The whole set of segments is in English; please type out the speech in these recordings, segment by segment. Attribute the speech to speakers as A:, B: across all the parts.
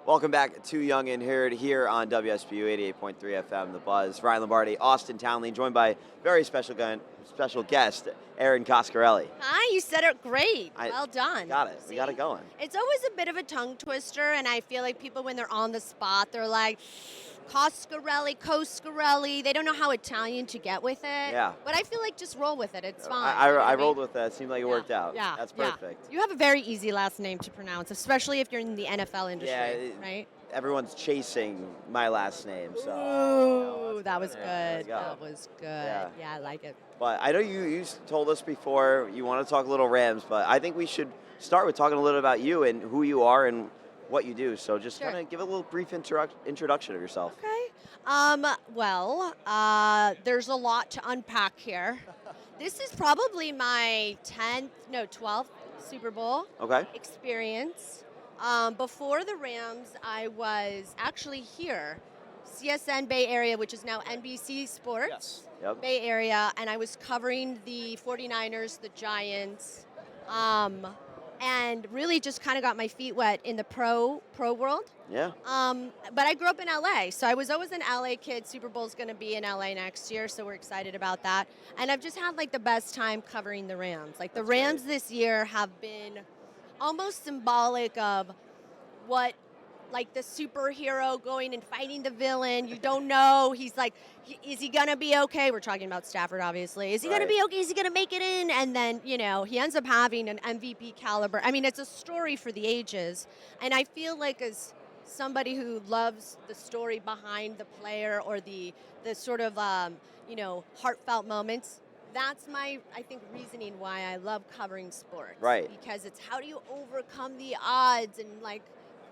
A: Welcome back to Young and Heard here on WSBU 88.3 FM, The Buzz. Ryan Lombardi, Austin Townley, joined by very special guest, Erin Coscarelli.
B: Hi, you said it great. Well done.
A: Got it.
B: See?
A: We got it going.
B: It's always a bit of a tongue twister, and I feel like people, when they're on the spot, they're like, Coscarelli. They don't know how Italian to get with it.
A: Yeah.
B: But I feel like just roll with it. It's fine.
A: I rolled with that. It seemed like it worked out.
B: Yeah.
A: That's perfect.
B: Yeah. You have a very easy last name to pronounce, especially if you're in the NFL industry,
A: Yeah,
B: right?
A: Everyone's chasing my last name, so.
B: Ooh, that was good. That was good.
A: Yeah.
B: I like it.
A: But I know you told us before you want to talk a little Rams, but I think we should start with talking a little about you and who you are and what you do. So just kind of give a little brief introduction of yourself.
B: Okay. There's a lot to unpack here. This is probably my 12th Super Bowl experience. Before the Rams, I was actually here, CSN Bay Area, which is now NBC Sports, Bay Area, and I was covering the 49ers, the Giants, and really just kind of got my feet wet in the pro world.
A: Yeah.
B: But I grew up in LA, so I was always an LA kid. Super Bowl's going to be in LA next year, so we're excited about that. And I've just had like the best time covering the Rams. Like the Rams this year have been almost symbolic of what, like the superhero going and fighting the villain. You don't know. He's like, is he going to be okay? We're talking about Stafford, obviously. Is he going to be okay? Is he going to make it in? And then, he ends up having an MVP caliber. I mean, it's a story for the ages. And I feel like as somebody who loves the story behind the player or the sort of, heartfelt moments, that's my, I think, reasoning why I love covering sports.
A: Right.
B: Because it's how do you overcome the odds and, like,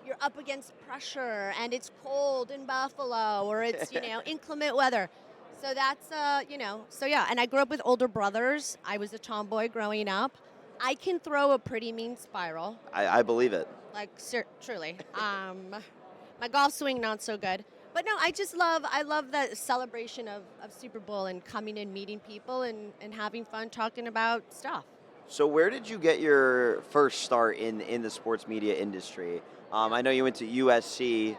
B: you're up against pressure and it's cold in Buffalo or it's, inclement weather. So that's, and I grew up with older brothers. I was a tomboy growing up. I can throw a pretty mean spiral.
A: I believe it.
B: Like, truly. My golf swing, not so good. But no, I love the celebration of Super Bowl and coming and meeting people and having fun talking about stuff.
A: So where did you get your first start in the sports media industry? I know you went to USC,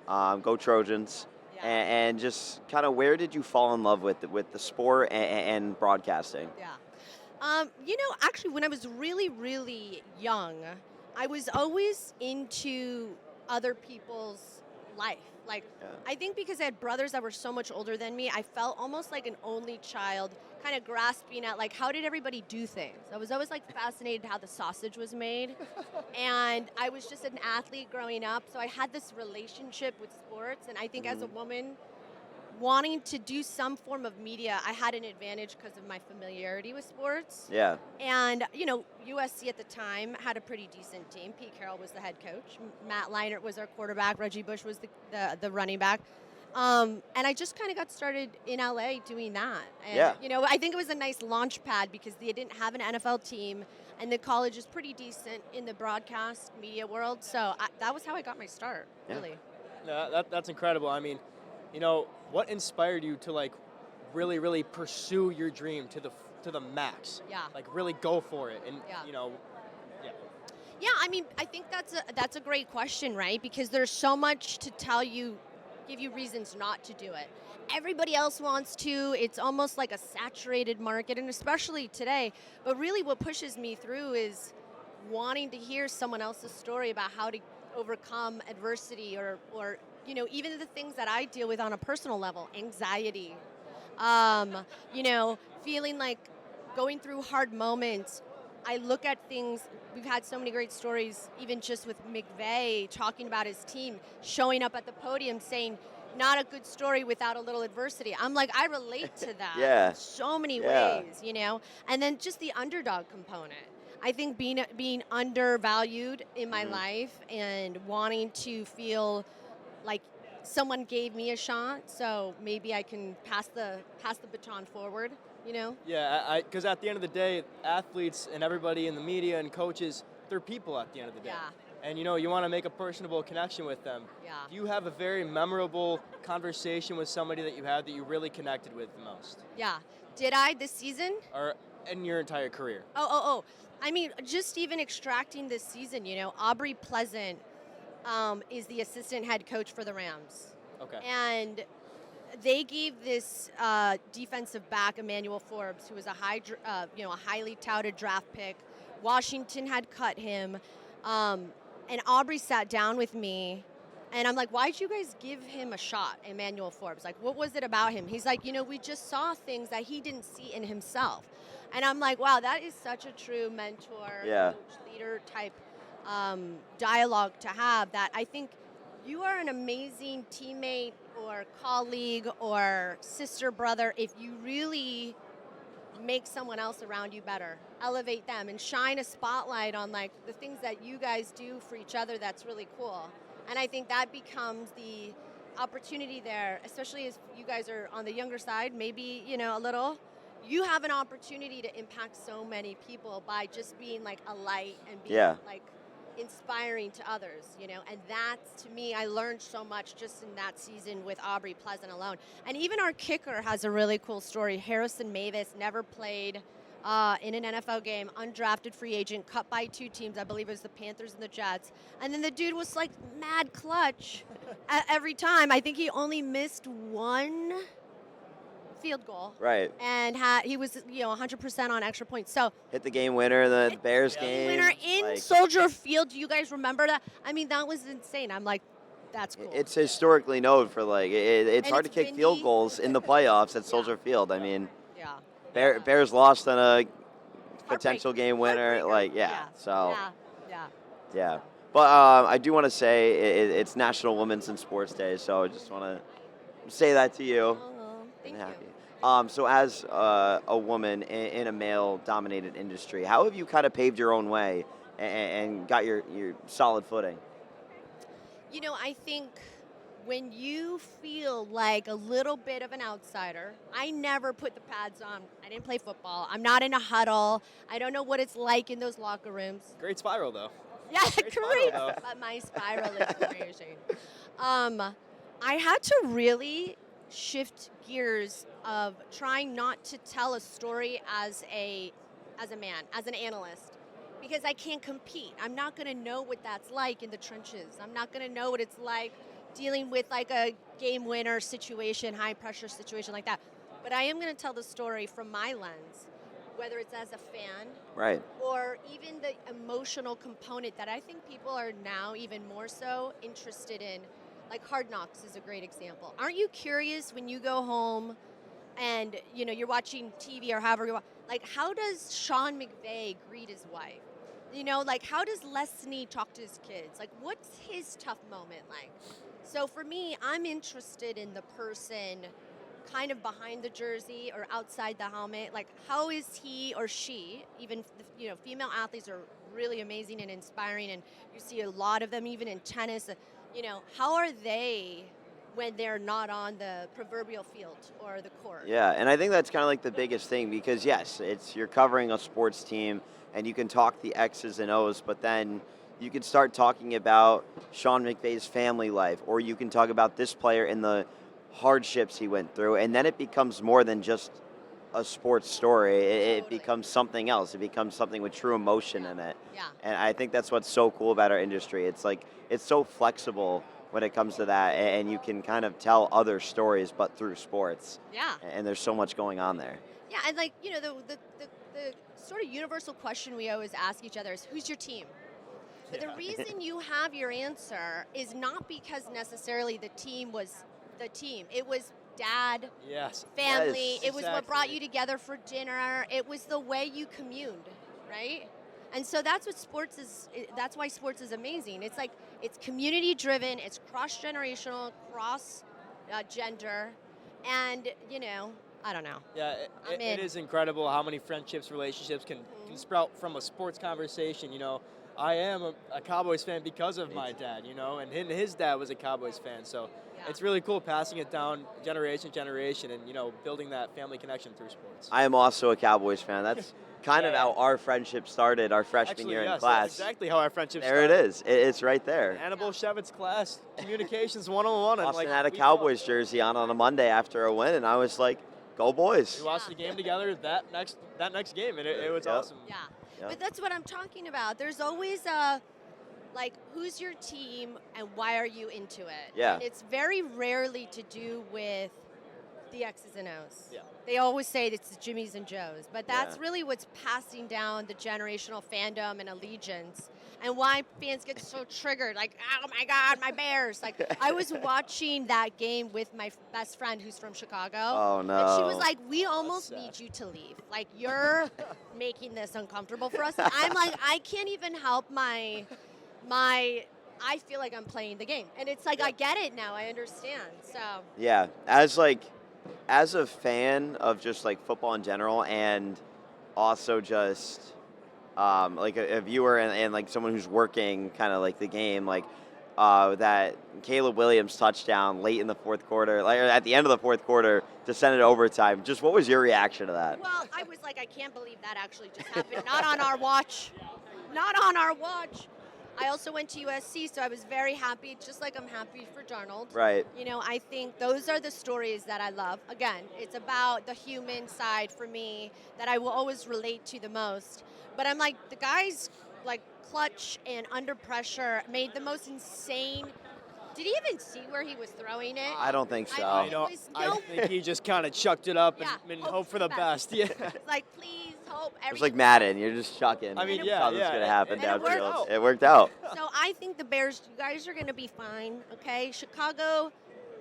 A: go Trojans, and just kind of where did you fall in love with the sport and broadcasting?
B: Yeah. Actually, when I was really, really young, I was always into other people's life. Like, I think because I had brothers that were so much older than me, I felt almost like an only child, kind of grasping at, like, how did everybody do things? I was always, like, fascinated how the sausage was made. And I was just an athlete growing up, so I had this relationship with sports. And I think as a woman, wanting to do some form of media, I had an advantage because of my familiarity with sports.
A: Yeah.
B: And, USC at the time had a pretty decent team. Pete Carroll was the head coach. Matt Leinart was our quarterback. Reggie Bush was the running back. And I just kind of got started in LA doing that. And, I think it was a nice launch pad because they didn't have an NFL team and the college is pretty decent in the broadcast media world. So that was how I got my start, really.
C: No, that's incredible. I mean, what inspired you to like really, really pursue your dream to the max?
B: Yeah.
C: Like really go for it, and
B: Yeah, I mean, I think that's a great question, right? Because there's so much to give you reasons not to do it. Everybody else wants to. It's almost like a saturated market, and especially today. But really, what pushes me through is wanting to hear someone else's story about how to overcome adversity or even the things that I deal with on a personal level, anxiety, feeling like going through hard moments. I look at things, we've had so many great stories, even just with McVay talking about his team, showing up at the podium saying, not a good story without a little adversity. I'm like, I relate to that in so many ways, And then just the underdog component. I think being undervalued in my life and wanting to feel like someone gave me a shot, so maybe I can pass the baton forward,
C: Yeah, because at the end of the day, athletes and everybody in the media and coaches, they're people at the end of the day.
B: Yeah.
C: And you want to make a personable connection with them.
B: Yeah.
C: Do you have a very memorable conversation with somebody that you had that you really connected with the most?
B: Yeah. Did I this season?
C: Or in your entire career?
B: Oh. I mean, just even extracting this season, Aubrey Pleasant is the assistant head coach for the Rams.
C: Okay.
B: And they gave this defensive back, Emmanuel Forbes, who was a highly touted draft pick. Washington had cut him, and Aubrey sat down with me, and I'm like, "Why'd you guys give him a shot, Emmanuel Forbes? Like, what was it about him?" He's like, "We just saw things that he didn't see in himself," and I'm like, "Wow, that is such a true mentor,
A: Yeah.
B: coach, leader type dialogue to have. That I think." You are an amazing teammate or colleague or sister, brother if you really make someone else around you better, elevate them, and shine a spotlight on like the things that you guys do for each other. That's really cool. And I think that becomes the opportunity there, especially as you guys are on the younger side, maybe, a little. You have an opportunity to impact so many people by just being like a light and being
A: Yeah.
B: like inspiring to others, and that's, to me, I learned so much just in that season with Aubrey Pleasant alone. And even our kicker has a really cool story. Harrison Mavis never played in an NFL game, undrafted free agent, cut by 2 teams. I believe it was the Panthers and the Jets. And then the dude was like mad clutch every time. I think he only missed 1 field goal.
A: Right.
B: And he was 100% on extra points. So
A: Hit the game winner, the Bears
C: Yeah.
A: game.
B: winner in
A: like,
B: Soldier Field. Do you guys remember that? I mean, that was insane. I'm like, that's cool.
A: It's historically known for it's
B: And
A: hard
B: it's
A: to kick field
B: windy.
A: goals in the playoffs at Soldier Field. I mean,
B: yeah.
A: Bears lost on a potential game winner.
B: Heartbreaker.
A: So
B: Yeah.
A: yeah. But I do want to say it's National Women's in Sports Day, so I just want to say that to you.
B: Oh, thank
A: And
B: you.
A: happy. So as a woman in a male-dominated industry, how have you kind of paved your own way and got your solid footing?
B: I think when you feel like a little bit of an outsider, I never put the pads on. I didn't play football. I'm not in a huddle. I don't know what it's like in those locker rooms.
C: Great spiral though.
B: Yeah,
C: Great spiral,
B: great.
C: though.
B: But my spiral is crazy. I had to really shift gears of trying not to tell a story as a man, as an analyst, because I can't compete. I'm not going to know what that's like in the trenches. I'm not going to know what it's like dealing with like a game winner situation, high pressure situation like that. But I am going to tell the story from my lens, whether it's as a fan
A: Right.
B: or even the emotional component that I think people are now even more so interested in. Like Hard Knocks is a great example. Aren't you curious when you go home and you're watching TV or however you want, like how does Sean McVay greet his wife? Like how does Leslie talk to his kids? Like what's his tough moment like? So for me, I'm interested in the person kind of behind the jersey or outside the helmet. Like how is he or she, even female athletes are really amazing and inspiring, and you see a lot of them even in tennis. How are they when they're not on the proverbial field or the court?
A: Yeah, and I think that's kind of like the biggest thing because yes, you're covering a sports team and you can talk the X's and O's, but then you can start talking about Sean McVay's family life, or you can talk about this player and the hardships he went through, and then it becomes more than just a sports story. It
B: Totally.
A: becomes something else. It becomes something with true emotion in it.
B: Yeah.
A: And I think that's what's so cool about our industry. It's like it's so flexible when it comes to that, and you can kind of tell other stories, but through sports.
B: Yeah.
A: And there's so much going on there.
B: Yeah, and like, the sort of universal question we always ask each other is, who's your team? But the reason you have your answer is not because necessarily the team was the team. It was dad,
C: Yes.
B: family.
A: Yes,
B: it was what brought
C: exactly.
B: you together for dinner. It was the way you communed, right? And so that's what sports is. That's why sports is amazing. It's like it's community driven. It's cross generational, cross gender, and I don't know.
C: Yeah,
B: I'm
C: it
B: in.
C: is incredible how many friendships, relationships can sprout from a sports conversation. I am a Cowboys fan because of my dad, and his dad was a Cowboys fan. So
B: Yeah.
C: it's really cool passing it down generation to generation and, building that family connection through sports.
A: I am also a Cowboys fan. That's kind of
C: Yeah.
A: how our friendship started our freshman
C: Actually,
A: year
C: yes,
A: in class.
C: that's exactly how our friendship
A: There it
C: started.
A: is. It's right there.
C: Anna Bolshevitt's class, Communications 101. And
A: Austin
C: like,
A: had a
C: we
A: Cowboys jersey on a Monday after a win, and I was like, "Go boys!"
C: We watched the game together that next game, and it was
A: Yep.
C: awesome.
B: Yeah.
A: Yeah.
B: But that's what I'm talking about. There's always like, who's your team and why are you into it?
A: Yeah.
B: And it's very rarely to do with the X's and O's.
C: Yeah.
B: They always say it's the Jimmys and Joes, but that's
A: Yeah.
B: really what's passing down the generational fandom and allegiance, and why fans get so triggered. Like, oh my God, my Bears! Like, I was watching that game with my best friend who's from Chicago,
A: Oh no.
B: and she was like, "We almost
C: sad.
B: need you to leave. Like, you're making this uncomfortable for us." And I'm like, I can't even help my. I feel like I'm playing the game, and it's like I get it now. I understand. So.
A: Yeah, as a fan of just like football in general, and also just like a viewer and like someone who's working kind of like the game, like that Caleb Williams touchdown late in the fourth quarter, like or at the end of the fourth quarter to send it to overtime. Just what was your reaction to that?
B: Well, I was like, I can't believe that actually just happened. Not on our watch. Not on our watch. I also went to USC, so I was very happy, just like I'm happy for Darnold.
A: Right.
B: You know, I think those are the stories that I love. Again, it's about the human side for me that I will always relate to the most. But I'm like, the guy's like clutch and under pressure made the most insane. Did he even see where he was throwing it?
A: I don't think so.
B: I
C: You know,
B: It was
C: I
B: no-
C: think he just kind of chucked it up
B: Yeah,
C: and
B: hope
C: hope for the best. Yeah.
B: It's like, please hope
A: It was
B: everything.
A: like Madden. You're just chucking.
C: I mean,
A: You
C: yeah,
A: thought this was
C: yeah,
A: gonna happen
B: and it worked
A: downfield.
C: out.
A: It worked out.
B: So I think the Bears, you guys are going to be fine, okay? Chicago,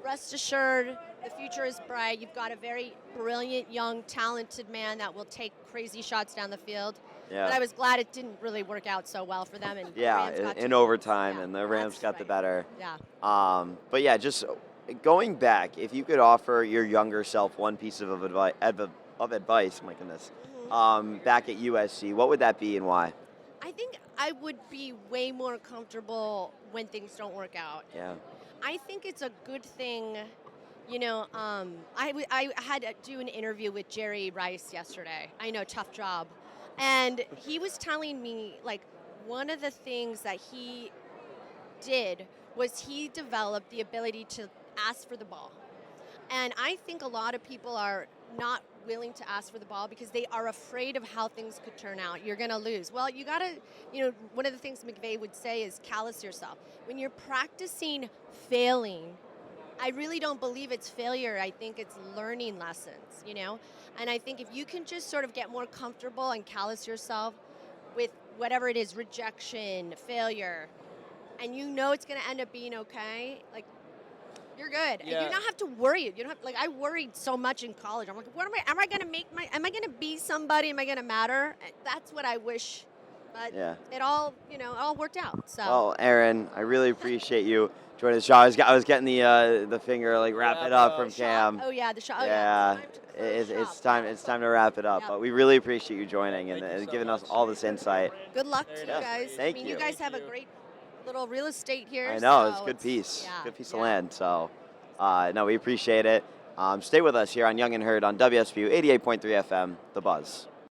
B: rest assured, the future is bright. You've got a very brilliant, young, talented man that will take crazy shots down the field.
A: Yeah.
B: But I was glad it didn't really work out so well for them. And the
A: Yeah,
B: Rams got
A: in
B: two
A: overtime,
B: points.
A: and
B: Yeah,
A: the Rams
B: that's
A: got the
B: right.
A: better.
B: Yeah.
A: But yeah, just going back, if you could offer your younger self one piece of advice, my goodness, back at USC, what would that be and why?
B: I think I would be way more comfortable when things don't work out.
A: Yeah.
B: I think it's a good thing. You know, I had to do an interview with Jerry Rice yesterday. I know, tough job. And he was telling me, like, one of the things that he did was he developed the ability to ask for the ball. And I think a lot of people are not willing to ask for the ball because they are afraid of how things could turn out. You're going to lose. Well, you got to, you know, one of the things McVay would say is callous yourself. When you're practicing failing, I really don't believe it's failure. I think it's learning lessons, you know? And I think if you can just sort of get more comfortable and callous yourself with whatever it is, rejection, failure, and you know it's going to end up being okay, like, you're good. And
C: Yeah.
B: you don't have to worry. You don't have, like, I worried so much in college. I'm like, what am I going to make am I going to be somebody? Am I going to matter? That's what I wish. But
A: Yeah.
B: it all, you know, it all worked out. So.
A: Well, Erin, I really appreciate you joining the show. I was getting the finger like wrap it up from Cam.
B: Oh yeah, the shot. Oh,
A: Yeah,
B: it's time to
A: it's time to wrap it up.
B: Yeah.
A: But we really appreciate you joining and,
C: Thank you
A: and
C: so
A: giving us
C: much.
A: all this insight.
B: Good luck to you
A: Yeah,
B: guys.
A: thank
B: I mean,
A: you.
B: you guys have
C: Thank
B: a
C: you.
B: great little real estate here.
A: I know,
B: so
A: it's a good piece,
B: yeah,
A: good piece
B: yeah.
A: of land. So, no, we appreciate it. Stay with us here on Young and Heard on WSVU 88.3 FM, The Buzz.